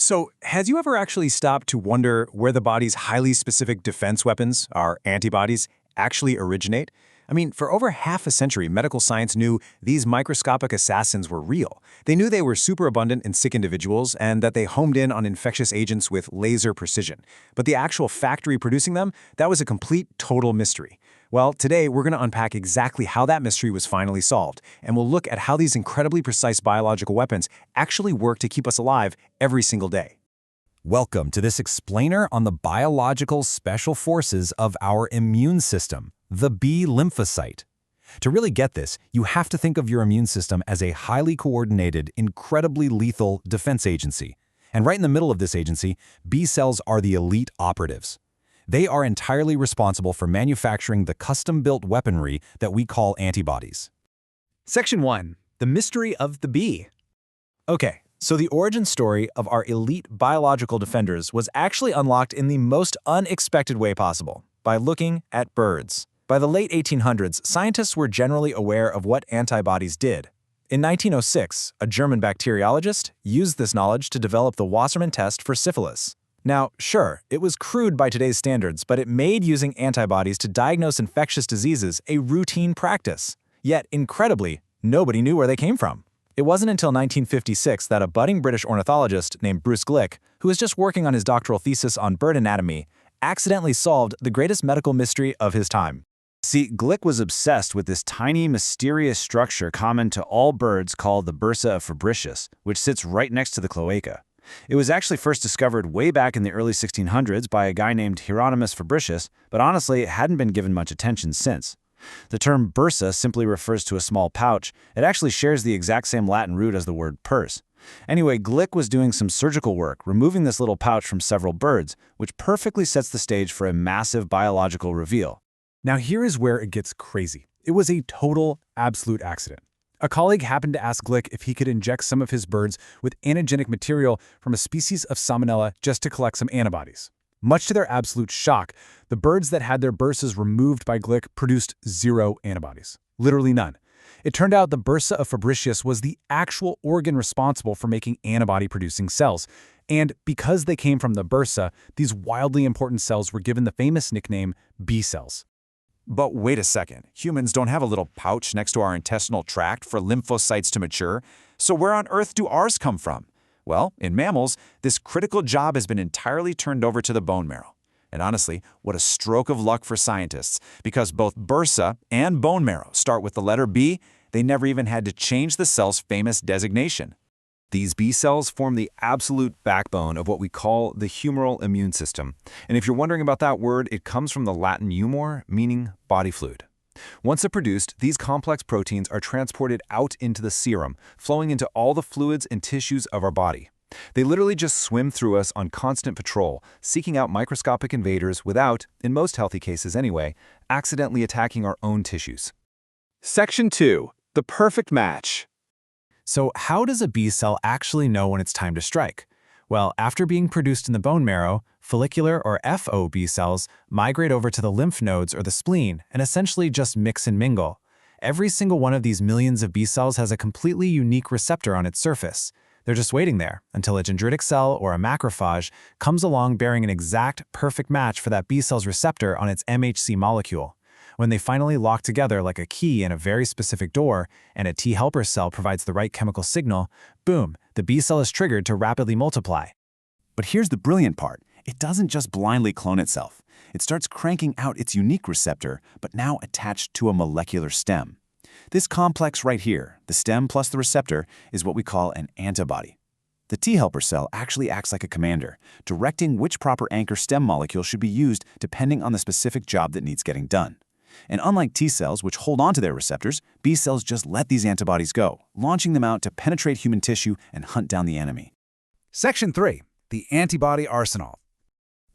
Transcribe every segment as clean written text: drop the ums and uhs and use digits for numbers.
So, has you ever actually stopped to wonder where the body's highly specific defense weapons, our antibodies, actually originate? I mean, for over half a century, medical science knew these microscopic assassins were real. They knew they were super abundant in sick individuals and that they homed in on infectious agents with laser precision. But the actual factory producing them, that was a complete, total mystery. Well, today we're going to unpack exactly how that mystery was finally solved, and we'll look at how these incredibly precise biological weapons actually work to keep us alive every single day. Welcome to this explainer on the biological special forces of our immune system, the B-lymphocyte. To really get this, you have to think of your immune system as a highly coordinated, incredibly lethal defense agency. And right in the middle of this agency, B cells are the elite operatives. They are entirely responsible for manufacturing the custom-built weaponry that we call antibodies. Section 1. The Mystery of the Bee. Okay, so the origin story of our elite biological defenders was actually unlocked in the most unexpected way possible, by looking at birds. By the late 1800s, scientists were generally aware of what antibodies did. In 1906, a German bacteriologist used this knowledge to develop the Wassermann test for syphilis. Now, sure, it was crude by today's standards, but it made using antibodies to diagnose infectious diseases a routine practice. Yet, incredibly, nobody knew where they came from. It wasn't until 1956 that a budding British ornithologist named Bruce Glick, who was just working on his doctoral thesis on bird anatomy, accidentally solved the greatest medical mystery of his time. See, Glick was obsessed with this tiny, mysterious structure common to all birds called the bursa of Fabricius, which sits right next to the cloaca. It was actually first discovered way back in the early 1600s by a guy named Hieronymus Fabricius, but honestly, it hadn't been given much attention since. The term bursa simply refers to a small pouch. It actually shares the exact same Latin root as the word purse. Anyway, Glick was doing some surgical work, removing this little pouch from several birds, which perfectly sets the stage for a massive biological reveal. Now here is where it gets crazy. It was a total, absolute accident. A colleague happened to ask Glick if he could inject some of his birds with antigenic material from a species of Salmonella just to collect some antibodies. Much to their absolute shock, the birds that had their bursas removed by Glick produced zero antibodies. Literally none. It turned out the bursa of Fabricius was the actual organ responsible for making antibody-producing cells. And because they came from the bursa, these wildly important cells were given the famous nickname B cells. But wait a second, humans don't have a little pouch next to our intestinal tract for lymphocytes to mature, so where on earth do ours come from? Well, in mammals, this critical job has been entirely turned over to the bone marrow. And honestly, what a stroke of luck for scientists, because both bursa and bone marrow start with the letter B, they never even had to change the cell's famous designation. These B cells form the absolute backbone of what we call the humoral immune system. And if you're wondering about that word, it comes from the Latin humor, meaning body fluid. Once they're produced, these complex proteins are transported out into the serum, flowing into all the fluids and tissues of our body. They literally just swim through us on constant patrol, seeking out microscopic invaders without, in most healthy cases anyway, accidentally attacking our own tissues. Section 2. The perfect match. So how does a B cell actually know when it's time to strike? Well, after being produced in the bone marrow, follicular or FO B cells migrate over to the lymph nodes or the spleen and essentially just mix and mingle. Every single one of these millions of B cells has a completely unique receptor on its surface. They're just waiting there until a dendritic cell or a macrophage comes along bearing an exact, perfect match for that B cell's receptor on its MHC molecule. When they finally lock together like a key in a very specific door and a T helper cell provides the right chemical signal, boom, the B cell is triggered to rapidly multiply. But here's the brilliant part. It doesn't just blindly clone itself. It starts cranking out its unique receptor, but now attached to a molecular stem. This complex right here, the stem plus the receptor, is what we call an antibody. The T helper cell actually acts like a commander, directing which proper anchor stem molecule should be used depending on the specific job that needs getting done. And unlike T cells, which hold onto their receptors, B cells just let these antibodies go, launching them out to penetrate human tissue and hunt down the enemy. Section 3. The Antibody Arsenal.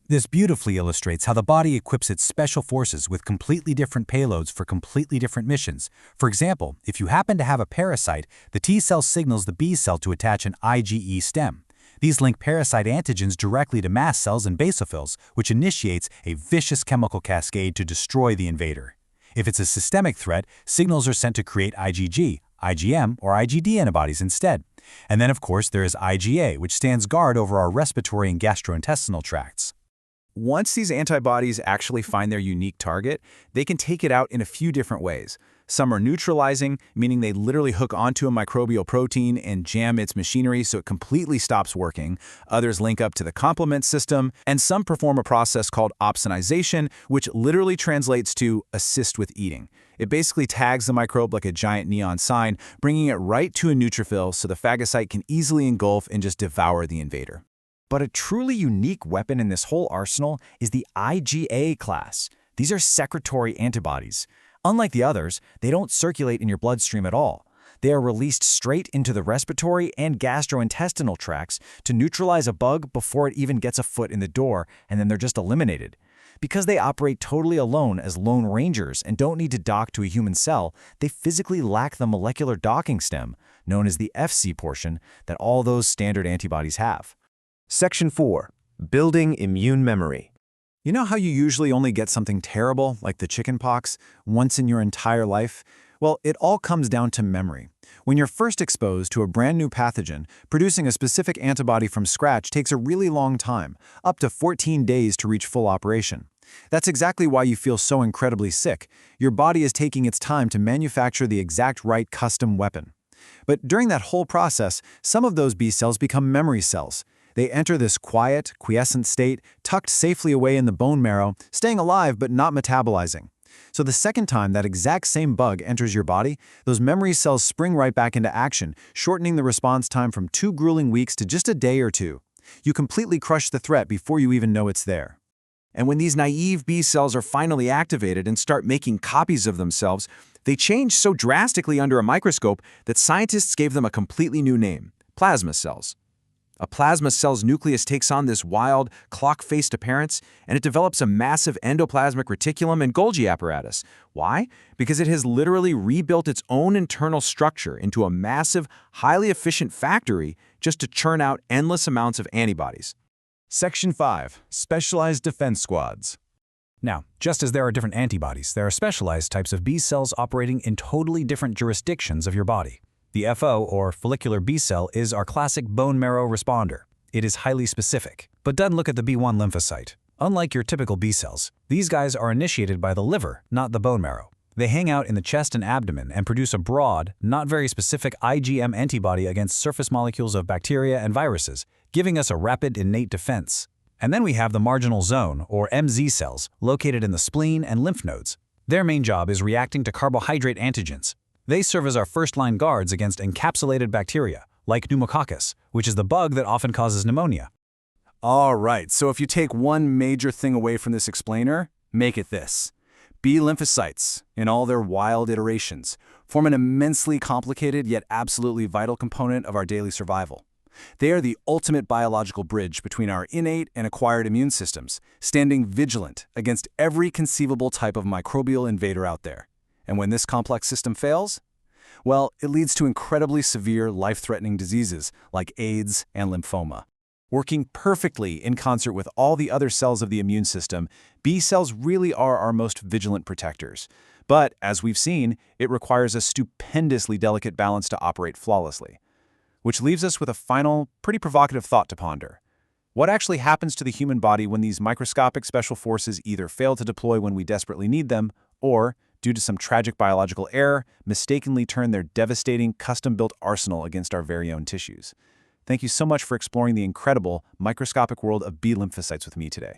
This beautifully illustrates how the body equips its special forces with completely different payloads for completely different missions. For example, if you happen to have a parasite, the T cell signals the B cell to attach an IgE stem. These link parasite antigens directly to mast cells and basophils, which initiates a vicious chemical cascade to destroy the invader. If it's a systemic threat, signals are sent to create IgG, IgM, or IgD antibodies instead. And then, of course, there is IgA, which stands guard over our respiratory and gastrointestinal tracts. Once these antibodies actually find their unique target, they can take it out in a few different ways. Some are neutralizing, meaning they literally hook onto a microbial protein and jam its machinery so it completely stops working. Others link up to the complement system, and some perform a process called opsonization, which literally translates to assist with eating. It basically tags the microbe like a giant neon sign, bringing it right to a neutrophil so the phagocyte can easily engulf and just devour the invader. But a truly unique weapon in this whole arsenal is the IgA class. These are secretory antibodies. Unlike the others, they don't circulate in your bloodstream at all. They are released straight into the respiratory and gastrointestinal tracts to neutralize a bug before it even gets a foot in the door, and then they're just eliminated. Because they operate totally alone as lone rangers and don't need to dock to a human cell, they physically lack the molecular docking stem, known as the Fc portion, that all those standard antibodies have. Section 4. Building immune memory. You know how you usually only get something terrible, like the chickenpox, once in your entire life? Well, it all comes down to memory. When you're first exposed to a brand new pathogen, producing a specific antibody from scratch takes a really long time, up to 14 days to reach full operation. That's exactly why you feel so incredibly sick. Your body is taking its time to manufacture the exact right custom weapon. But during that whole process, some of those B cells become memory cells. They enter this quiet, quiescent state, tucked safely away in the bone marrow, staying alive but not metabolizing. So the second time that exact same bug enters your body, those memory cells spring right back into action, shortening the response time from 2 grueling weeks to just a day or 2. You completely crush the threat before you even know it's there. And when these naive B cells are finally activated and start making copies of themselves, they change so drastically under a microscope that scientists gave them a completely new name: plasma cells. A plasma cell's nucleus takes on this wild, clock-faced appearance, and it develops a massive endoplasmic reticulum and Golgi apparatus. Why? Because it has literally rebuilt its own internal structure into a massive, highly efficient factory just to churn out endless amounts of antibodies. Section 5. Specialized defense squads. Now, just as there are different antibodies, there are specialized types of B cells operating in totally different jurisdictions of your body. The FO, or follicular B cell, is our classic bone marrow responder. It is highly specific. But then look at the B1 lymphocyte. Unlike your typical B cells, these guys are initiated by the liver, not the bone marrow. They hang out in the chest and abdomen and produce a broad, not very specific IgM antibody against surface molecules of bacteria and viruses, giving us a rapid innate defense. And then we have the marginal zone, or MZ cells, located in the spleen and lymph nodes. Their main job is reacting to carbohydrate antigens. They serve as our first-line guards against encapsulated bacteria, like pneumococcus, which is the bug that often causes pneumonia. All right, so if you take one major thing away from this explainer, make it this. B-Lymphocytes, in all their wild iterations, form an immensely complicated yet absolutely vital component of our daily survival. They are the ultimate biological bridge between our innate and acquired immune systems, standing vigilant against every conceivable type of microbial invader out there. And when this complex system fails, well, it leads to incredibly severe, life-threatening diseases like AIDS and lymphoma. Working perfectly in concert with all the other cells of the immune system, B cells really are our most vigilant protectors. But, as we've seen, it requires a stupendously delicate balance to operate flawlessly. Which leaves us with a final, pretty provocative thought to ponder. What actually happens to the human body when these microscopic special forces either fail to deploy when we desperately need them, or, due to some tragic biological error, mistakenly turn their devastating, custom-built arsenal against our very own tissues? Thank you so much for exploring the incredible, microscopic world of B lymphocytes with me today.